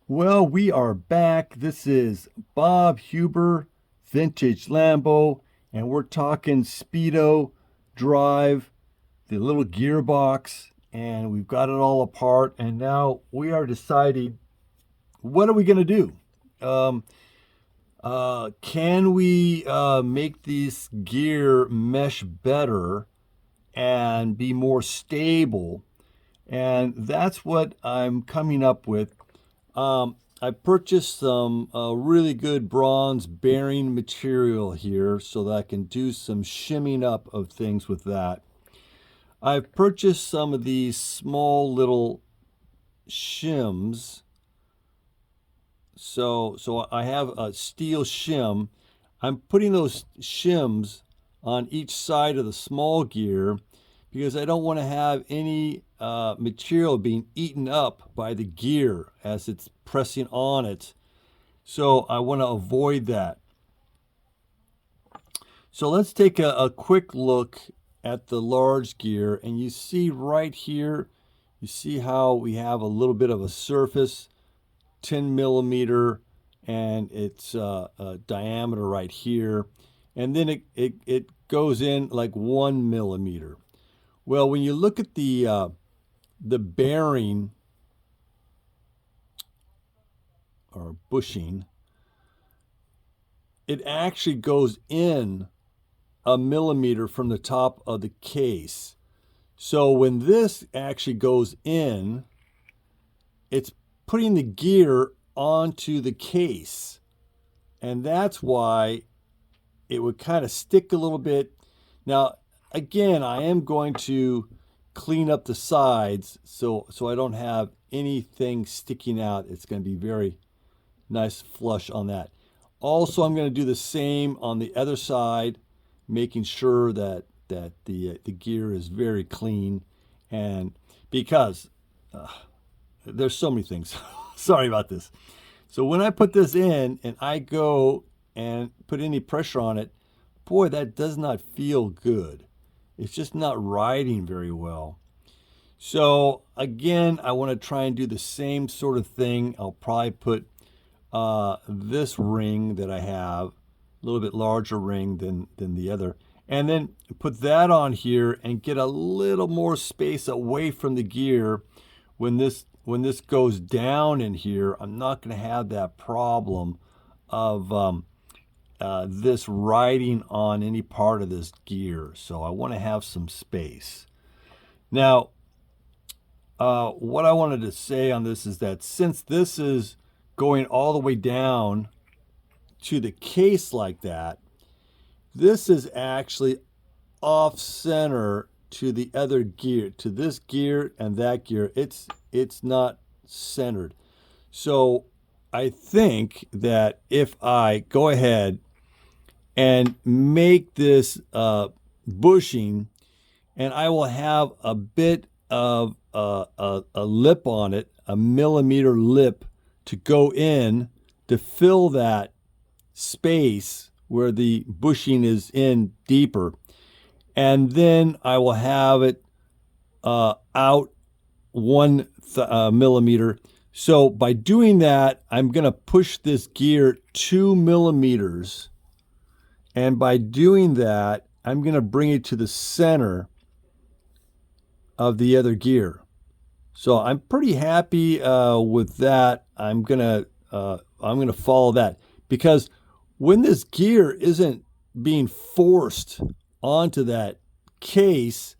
Well, we are back. This is Bob Huber, Vintage Lambo, and we're talking Speedo drive, the little gearbox, and we've got it all apart. And now we are deciding what are we going to do? Um, can we make this gear mesh better and be more stable? And that's what I'm coming up with. I purchased some really good bronze bearing material here so that I can do some shimming up of things with that. I've purchased some of these small little shims. So I have a steel shim. I'm putting those shims on each side of the small gear because I don't want to have any material being eaten up by the gear as it's pressing on it. So I want to avoid that. So let's take a quick look at the large gear, and you see right here, you see how we have a little bit of a surface, 10 millimeter, and it's a diameter right here, and then it goes in like 1 millimeter. Well, when you look at the bearing or bushing, it actually goes in 1 millimeter from the top of the case. So when this actually goes in, it's putting the gear onto the case. And that's why it would kind of stick a little bit. Now, again, I am going to clean up the sides so I don't have anything sticking out. It's going to be very nice flush on that. Also, I'm going to do the same on the other side, making sure that the gear is very clean, and because there's so many things. Sorry about this. So when I put this in and I go and put any pressure on it, boy, that does not feel good. It's just not riding very well. So again, I want to try and do the same sort of thing. I'll probably put this ring that I have, a little bit larger ring than the other, and then put that on here and get a little more space away from the gear. When this goes down in here, I'm not going to have that problem of this riding on any part of this gear. So I want to have some space. Now, what I wanted to say on this is that since this is going all the way down to the case like that, this is actually off center to the other gear, to this gear and that gear. It's not centered. So I think that if I go ahead and make this bushing, and I will have a bit of a lip on it, a millimeter lip to go in to fill that space where the bushing is in deeper. And then I will have it out 1 millimeter. So by doing that, I'm going to push this gear 2 millimeters. And by doing that, I'm going to bring it to the center of the other gear. So I'm pretty happy with that. I'm gonna follow that because when this gear isn't being forced onto that case,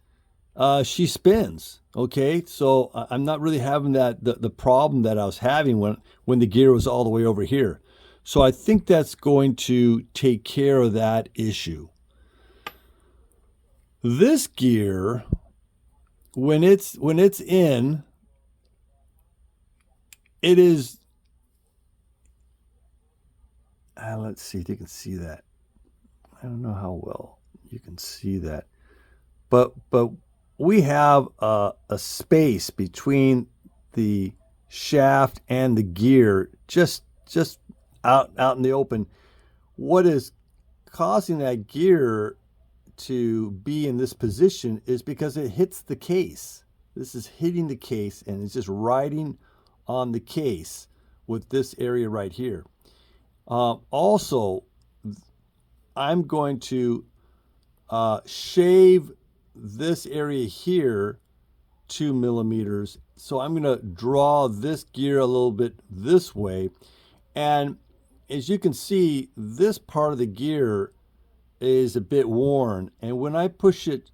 she spins. Okay, so I'm not really having the problem that I was having when the gear was all the way over here. So I think that's going to take care of that issue. This gear, when it's in, it is. Let's see if you can see that. I don't know how well you can see that, but we have a space between the shaft and the gear, just out in the open. What is causing that gear to be in this position is because it hits the case. This is hitting the case and it's just riding on the case with this area right here. Also, I'm going to shave this area here 2 millimeters. So I'm going to draw this gear a little bit this way. And as you can see, this part of the gear is a bit worn. And when I push it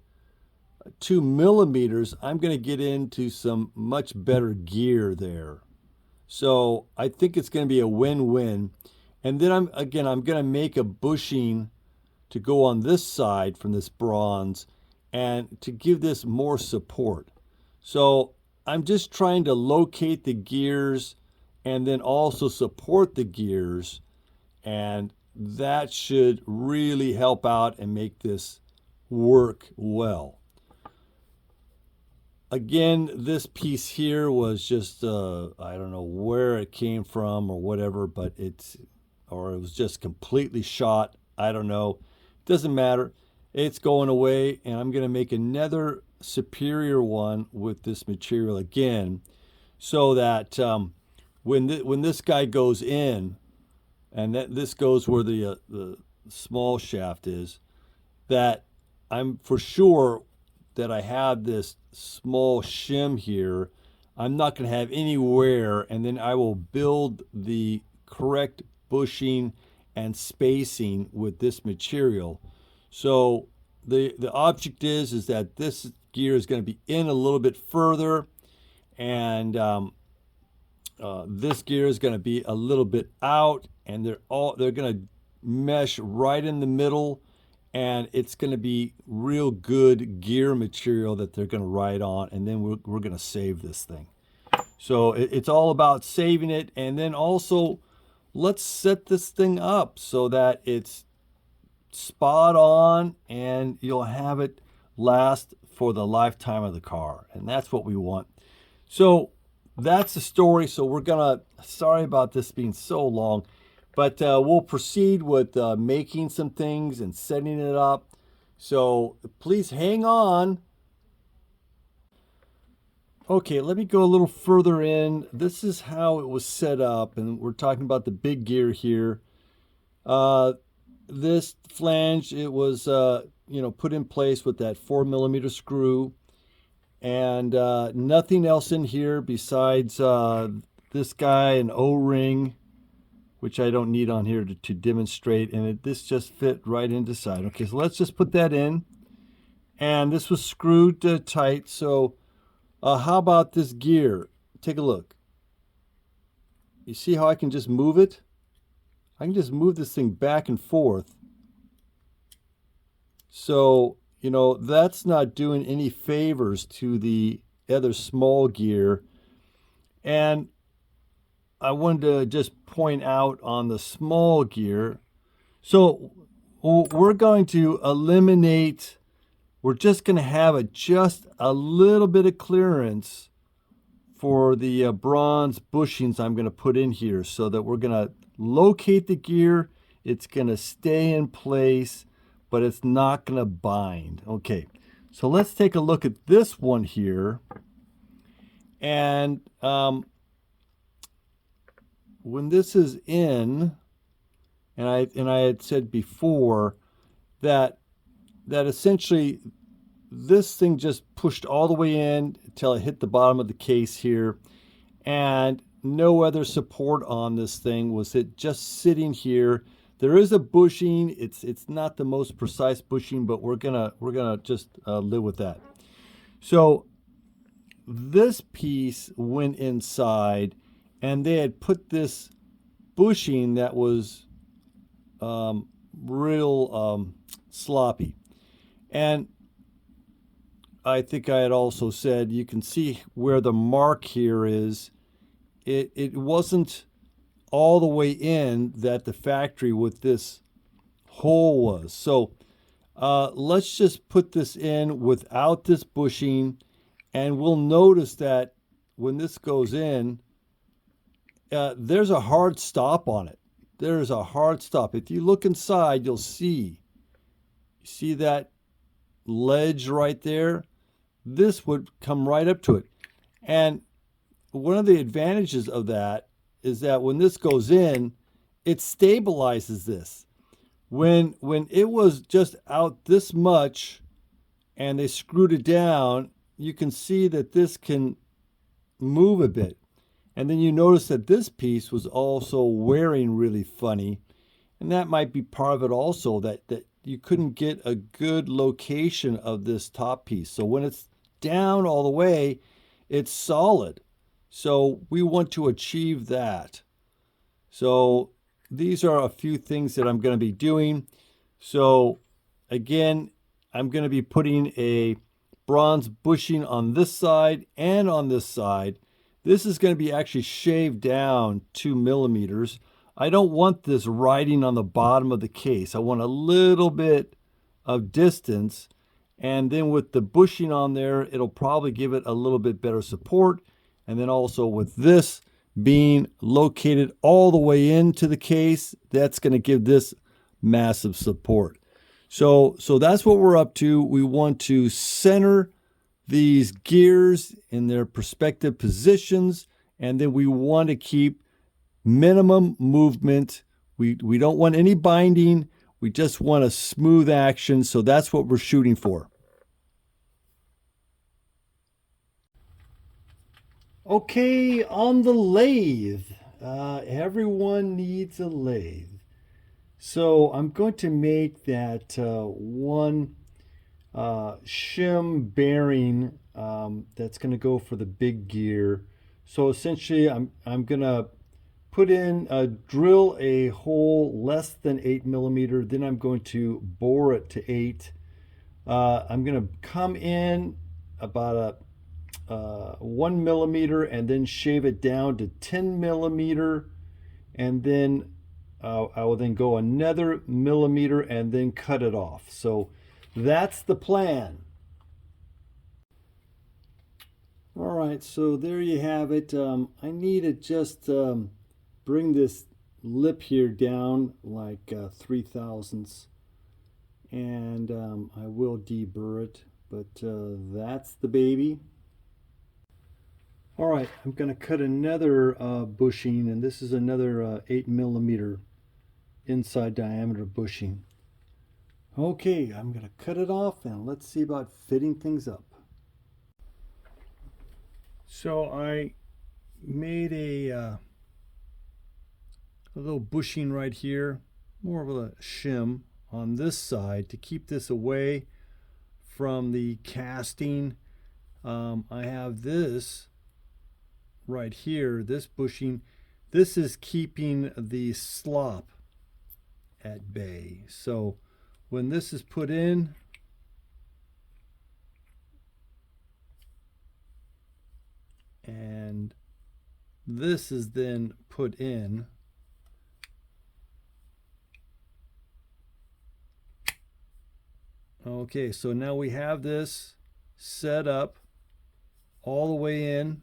2 millimeters, I'm going to get into some much better gear there. So I think it's going to be a win-win. And then I'm going to make a bushing to go on this side from this bronze and to give this more support. So I'm just trying to locate the gears and then also support the gears, and that should really help out and make this work well. Again, this piece here was just, I don't know where it came from or whatever, but it was just completely shot. I don't know. It doesn't matter. It's going away, and I'm going to make another superior one with this material again, so that when this guy goes in, and this goes where the small shaft is, that I'm for sure that I have this small shim here. I'm not going to have any wear, and then I will build the correct bushing and spacing with this material. So the object is that this gear is going to be in a little bit further, and this gear is going to be a little bit out, and they're going to mesh right in the middle, and it's going to be real good gear material that they're going to ride on, and then we're going to save this thing. So it's all about saving it, and then also let's set this thing up so that it's spot on and you'll have it last for the lifetime of the car, and that's what we want. So that's the story. So we're gonna, sorry about this being so long, but we'll proceed with making some things and setting it up. So please hang on. Okay, let me go a little further in. This is how it was set up, and we're talking about the big gear here. This flange, it was put in place with that 4 millimeter screw, and nothing else in here besides this guy, an O-ring, which I don't need on here to demonstrate, and this just fit right into side. Okay, so let's just put that in, and this was screwed tight. So how about this gear? Take a look. You see how I can just move it? I can just move this thing back and forth. So, that's not doing any favors to the other small gear. And I wanted to just point out on the small gear. So we're going to eliminate, we're just going to have just a little bit of clearance for the bronze bushings I'm going to put in here, so that we're going to locate the gear. It's going to stay in place, but it's not going to bind. Okay, so let's take a look at this one here. And when this is in, and I had said before that essentially this thing just pushed all the way in until it hit the bottom of the case here, and no other support on this thing. Was it just sitting here? There is a bushing. It's not the most precise bushing, but we're gonna just live with that. So this piece went inside, and they had put this bushing that was real sloppy. And I think I had also said, you can see where the mark here is. It wasn't all the way in that the factory with this hole was. So let's just put this in without this bushing, and we'll notice that when this goes in, there's a hard stop on it. There's a hard stop. If you look inside, you'll see. You see that ledge right there? This would come right up to it. And one of the advantages of that is that when this goes in, it stabilizes this. When it was just out this much and they screwed it down, you can see that this can move a bit. And then you notice that this piece was also wearing really funny. And that might be part of it also, that you couldn't get a good location of this top piece. So when it's down all the way, it's solid. So we want to achieve that. So these are a few things that I'm going to be doing. So again, I'm going to be putting a bronze bushing on this side and on this side. This is going to be actually shaved down 2 millimeters. I don't want this riding on the bottom of the case. I want a little bit of distance. And then with the bushing on there, it'll probably give it a little bit better support. And then also with this being located all the way into the case, that's going to give this massive support. So that's what we're up to. We want to center these gears in their respective positions, and then we want to keep minimum movement. We don't want any binding. We just want a smooth action. So that's what we're shooting for. Okay, on the lathe. Everyone needs a lathe. So I'm going to make that one shim bearing that's going to go for the big gear. So essentially I'm going to drill a hole less than 8 millimeter. Then I'm going to bore it to 8. I'm going to come in about 1 millimeter and then shave it down to 10 millimeter. And then I will then go another millimeter and then cut it off. So that's the plan. All right, so there you have it. I need to just bring this lip here down like 3 thousandths, and I will deburr it, but that's the baby. All right, I'm going to cut another bushing, and this is another 8 millimeter inside diameter bushing. Okay, I'm going to cut it off, and let's see about fitting things up. So I made a little bushing right here, more of a shim on this side to keep this away from the casting. I have this right here, this bushing. This is keeping the slop at bay. So when this is put in, and this is then put in, okay, so now we have this set up all the way in.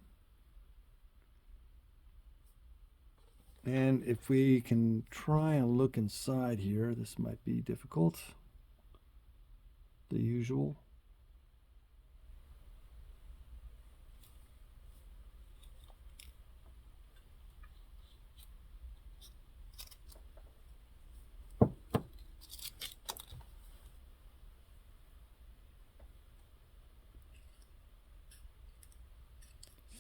And if we can try and look inside here, this might be difficult. The usual.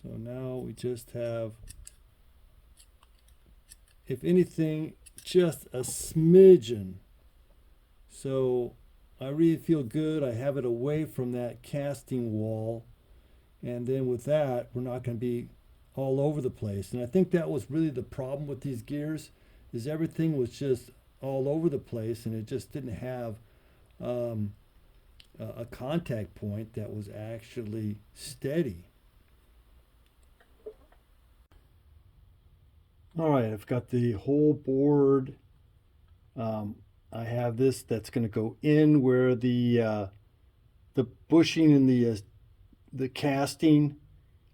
So now we just have, if anything, just a smidgen. So I really feel good. I have it away from that casting wall. And then with that, we're not going to be all over the place. And I think that was really the problem with these gears, is everything was just all over the place, and it just didn't have a contact point that was actually steady. All right, I've got the whole board. I have this that's going to go in where the bushing and the casting.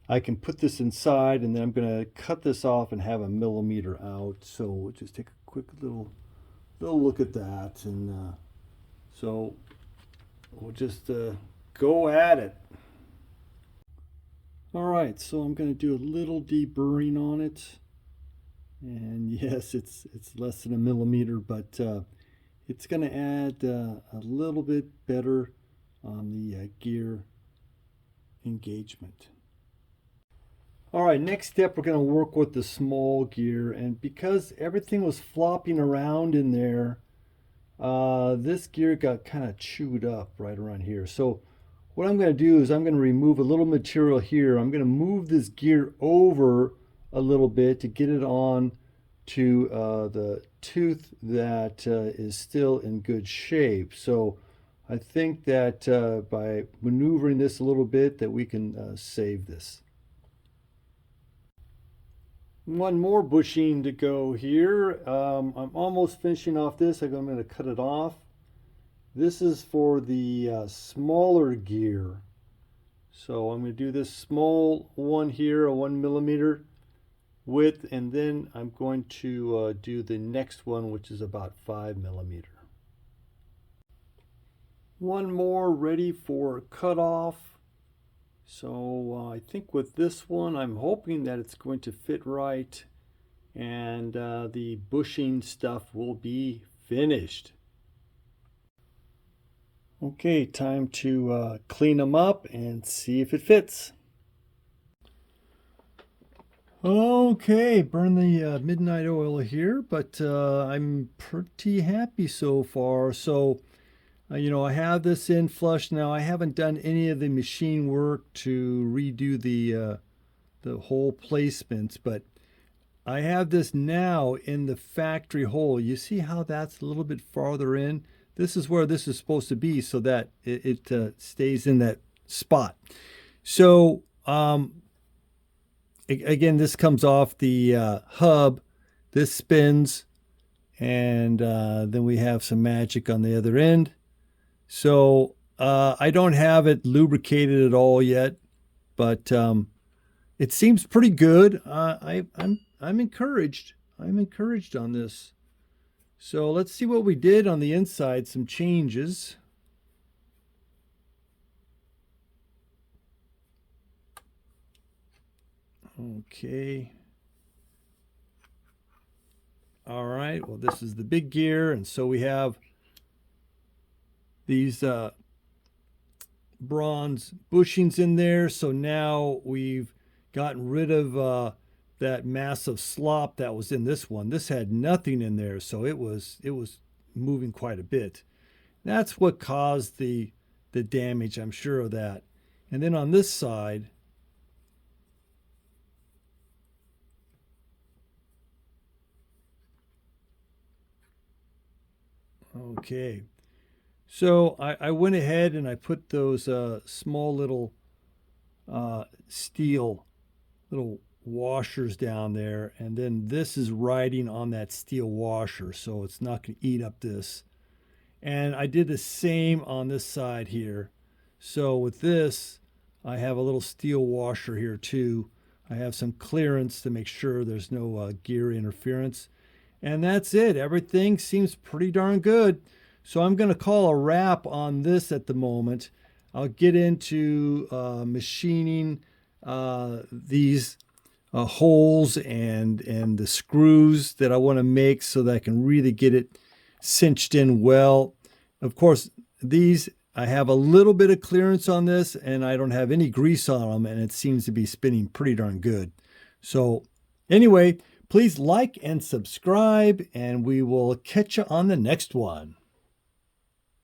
I can put this inside, and then I'm going to cut this off and have a millimeter out. So we'll just take a quick little look at that, and so we'll just go at it. All right, so I'm going to do a little deburring on it. And yes, it's less than a millimeter, but it's going to add a little bit better on the gear engagement. All right, next step, we're going to work with the small gear, and because everything was flopping around in there, this gear got kind of chewed up right around here. So what I'm going to do is I'm going to remove a little material here. I'm going to move this gear over a little bit to get it on to the tooth that is still in good shape. So I think that by maneuvering this a little bit that we can save this. One more bushing to go here. I'm almost finishing off this. I'm going to cut it off. This is for the smaller gear. So I'm going to do this small one here, a 1 millimeter width, and then I'm going to do the next one, which is about 5 millimeter. One more ready for cutoff. So I think with this one, I'm hoping that it's going to fit right, and the bushing stuff will be finished. Okay, time to clean them up and see if it fits. Okay, burn the midnight oil here, but I'm pretty happy so far. So you know, I have this in flush now. I haven't done any of the machine work to redo the hole placements, but I have this now in the factory hole. You see how that's a little bit farther in? This is where this is supposed to be so that it stays in that spot. So again, this comes off the hub. This spins, and then we have some magic on the other end. So I don't have it lubricated at all yet, but it seems pretty good. I'm encouraged. I'm encouraged on this. So let's see what we did on the inside. Some changes. Okay. All right. Well, this is the big gear, and so we have these bronze bushings in there. So now we've gotten rid of that massive slop that was in this one. This had nothing in there, so it was moving quite a bit. That's what caused the damage, I'm sure of that. And then on this side, okay. So I went ahead and I put those small little steel little washers down there, and then this is riding on that steel washer, so it's not going to eat up this. And I did the same on this side here. So with this, I have a little steel washer here too. I have some clearance to make sure there's no gear interference. And that's it. Everything seems pretty darn good. So I'm going to call a wrap on this at the moment. I'll get into machining these holes and the screws that I want to make so that I can really get it cinched in well. Of course, these, I have a little bit of clearance on this, and I don't have any grease on them, and it seems to be spinning pretty darn good. So anyway, please like and subscribe, and we will catch you on the next one.